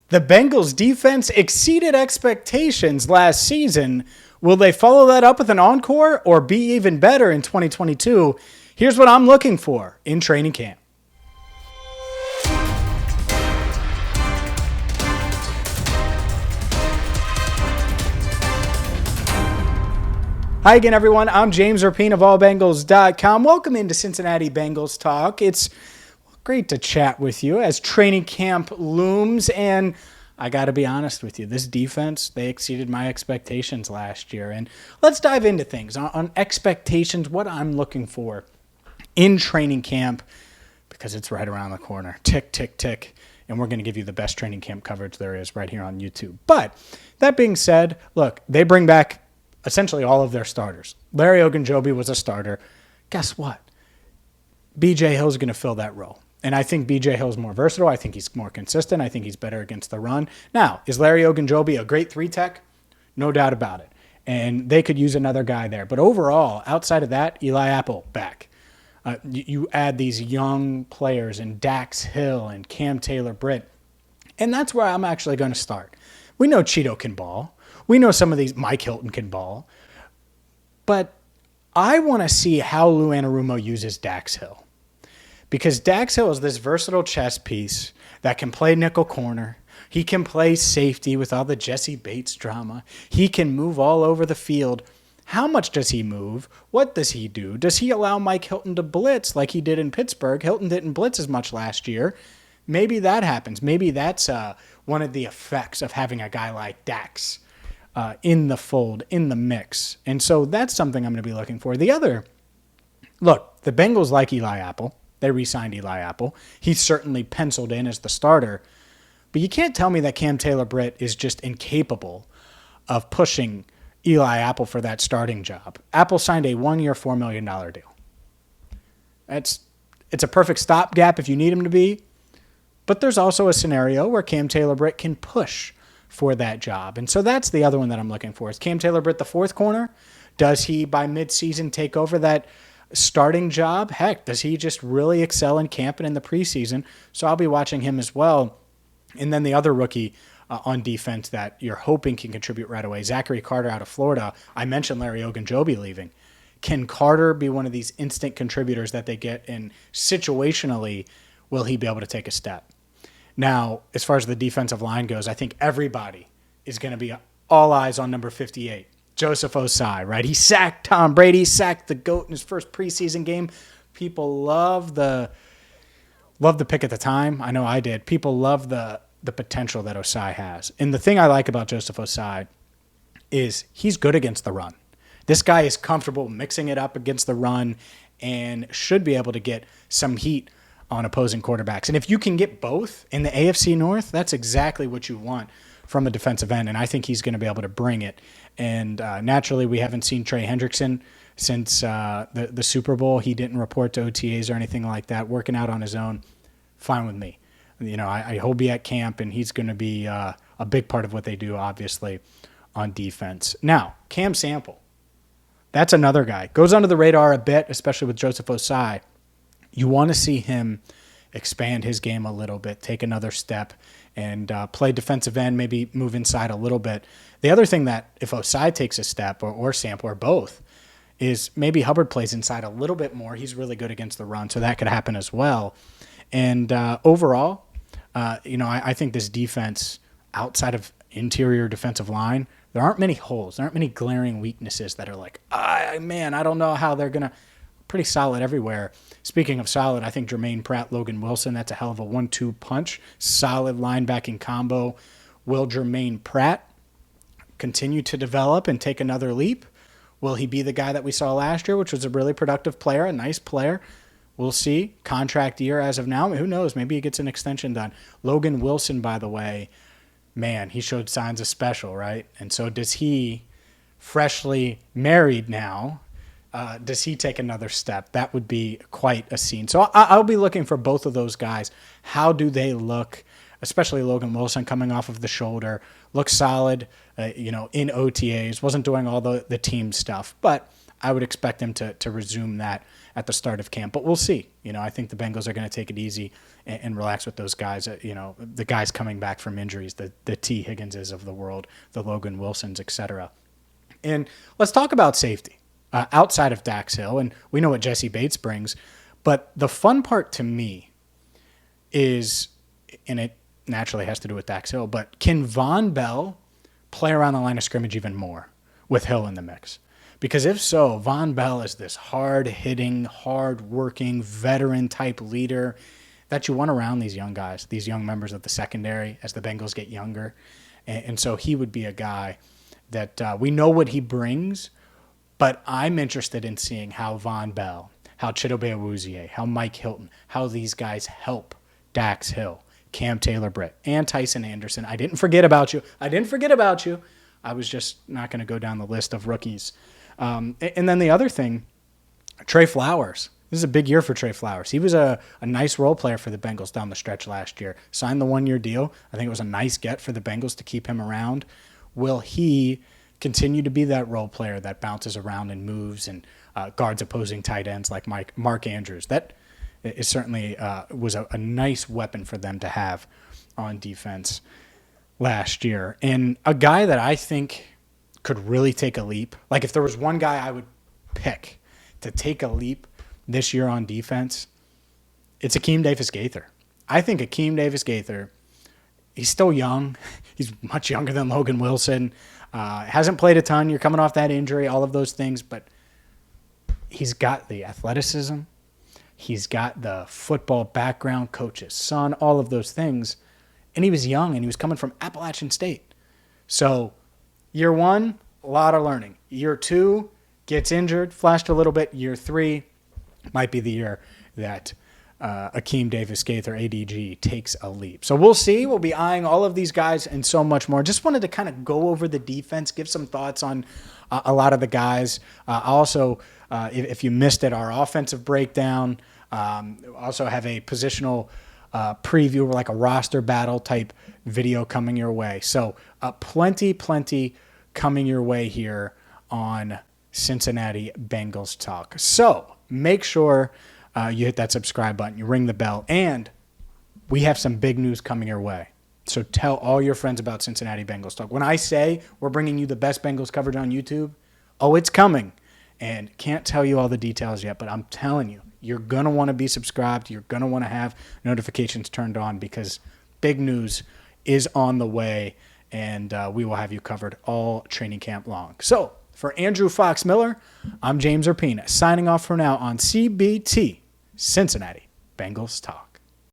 The Bengals defense exceeded expectations last season. Will they follow that up with an encore or be even better in 2022? Here's what I'm looking for in training camp. Hi again, everyone. I'm James Rapien of AllBengals.com. Welcome into Cincinnati Bengals Talk. It's great to chat with you as training camp looms, and I got to be honest with you, this defense, they exceeded my expectations last year. And let's dive into things on expectations, what I'm looking for in training camp, because it's right around the corner. Tick, tick, tick. And we're going to give you the best training camp coverage there is right here on YouTube. But that being said, look, they bring back essentially all of their starters. Larry Ogunjobi was a starter. Guess what? B.J. Hill's going to fill that role. And I think B.J. Hill's more versatile. I think he's more consistent. I think he's better against the run. Now, is Larry Ogunjobi a great three-tech? No doubt about it. And they could use another guy there. But overall, outside of that, Eli Apple back. You add these young players in Dax Hill and Cam Taylor-Britt. And that's where I'm actually going to start. We know Cheeto can ball. We know some of these, Mike Hilton can ball. But I want to see how Lou Anarumo uses Dax Hill. Because Dax Hill is this versatile chess piece that can play nickel corner. He can play safety with all the Jesse Bates drama. He can move all over the field. How much does he move? What does he do? Does he allow Mike Hilton to blitz like he did in Pittsburgh? Hilton didn't blitz as much last year. Maybe that happens. Maybe that's one of the effects of having a guy like Dax in the fold, in the mix. And so that's something I'm going to be looking for. The other, look, the Bengals like Eli Apple. They re-signed Eli Apple. He's certainly penciled in as the starter. But you can't tell me that Cam Taylor-Britt is just incapable of pushing Eli Apple for that starting job. Apple signed a 1-year, $4 million deal. It's a perfect stopgap if you need him to be. But there's also a scenario where Cam Taylor-Britt can push for that job. And so that's the other one that I'm looking for. Is Cam Taylor-Britt the fourth corner? Does he, by midseason, take over that starting job? Heck, does he just really excel in camp and in the preseason? So I'll be watching him as well. And then the other rookie on defense that you're hoping can contribute right away, Zachary Carter out of Florida. I mentioned Larry Ogunjobi leaving. Can Carter be one of these instant contributors that they get, and situationally, will he be able to take a step? Now, as far as the defensive line goes, I think everybody is going to be all eyes on number 58. Joseph Ossai, right? He sacked Tom Brady, sacked the GOAT in his first preseason game. People love the pick at the time. I know I did. People love the potential that Ossai has. And the thing I like about Joseph Ossai is he's good against the run. This guy is comfortable mixing it up against the run and should be able to get some heat on opposing quarterbacks. And if you can get both in the AFC North, that's exactly what you want from a defensive end, and I think he's going to be able to bring it. And naturally, we haven't seen Trey Hendrickson since the Super Bowl. He didn't report to OTAs or anything like that, working out on his own. Fine with me. You know, I hope he'll be at camp, and he's going to be a big part of what they do, obviously, on defense. Now, Cam Sample, that's another guy. Goes under the radar a bit, especially with Joseph Ossai. You want to see him expand his game a little bit, take another step, and play defensive end, maybe move inside a little bit. The other thing that if Ossai takes a step, or Sample, or both, is maybe Hubbard plays inside a little bit more. He's really good against the run, so that could happen as well. And overall, I think this defense, outside of interior defensive line, there aren't many holes. There aren't many glaring weaknesses that are like, I don't know how they're going to. Pretty solid everywhere. Speaking of solid, I think Jermaine Pratt, Logan Wilson, that's a hell of a 1-2 punch. Solid linebacking combo. Will Jermaine Pratt continue to develop and take another leap? Will he be the guy that we saw last year, which was a really productive player, a nice player? We'll see. Contract year as of now. Who knows? Maybe he gets an extension done. Logan Wilson, by the way, man, he showed signs of special, right? And so does he, freshly married now, does he take another step? That would be quite a scene. So I'll be looking for both of those guys. How do they look, especially Logan Wilson coming off of the shoulder? Looks solid, in OTAs. Wasn't doing all the team stuff. But I would expect him to resume that at the start of camp, but we'll see. I think the Bengals are going to take it easy and relax with those guys. The guys coming back from injuries, the T. Higginses of the world, the Logan Wilsons, etc. And let's talk about safety outside of Dax Hill, and we know what Jesse Bates brings. But the fun part to me is, and it naturally has to do with Dax Hill, but can Von Bell play around the line of scrimmage even more with Hill in the mix? Because if so, Von Bell is this hard-hitting, hard-working, veteran-type leader that you want around these young guys, these young members of the secondary as the Bengals get younger. And so he would be a guy that we know what he brings, but I'm interested in seeing how Von Bell, how Chidobe Awuzie, how Mike Hilton, how these guys help Dax Hill, Cam Taylor-Britt, and Tyson Anderson. I didn't forget about you. I was just not going to go down the list of rookies. And then the other thing, Trey Flowers. This is a big year for Trey Flowers. He was a nice role player for the Bengals down the stretch last year. Signed the 1-year deal. I think it was a nice get for the Bengals to keep him around. Will he continue to be that role player that bounces around and moves and guards opposing tight ends like Mark Andrews? That is certainly was a nice weapon for them to have on defense last year. And a guy that I think could really take a leap, like if there was one guy I would pick to take a leap this year on defense, it's Akeem Davis-Gaither. I think Akeem Davis-Gaither, he's still young. He's much younger than Logan Wilson. Hasn't played a ton. You're coming off that injury, all of those things, but he's got the athleticism. He's got the football background, coach's son, all of those things. And he was young, and he was coming from Appalachian State. So year 1, a lot of learning. Year 2, gets injured, flashed a little bit. Year 3 might be the year that Akeem Davis-Gaither, ADG, takes a leap. So we'll see. We'll be eyeing all of these guys and so much more. Just wanted to kind of go over the defense, give some thoughts on a lot of the guys. Also, if you missed it, our offensive breakdown. Also have a positional preview, like a roster battle type video coming your way. So plenty coming your way here on Cincinnati Bengals Talk. So make sure you hit that subscribe button, you ring the bell, and we have some big news coming your way. So tell all your friends about Cincinnati Bengals Talk. When I say we're bringing you the best Bengals coverage on YouTube, it's coming. And can't tell you all the details yet, but I'm telling you, you're going to want to be subscribed. You're going to want to have notifications turned on because big news is on the way, and we will have you covered all training camp long. So for Andrew Fox Miller, I'm James Rapien, signing off for now on CBT, Cincinnati Bengals Talk.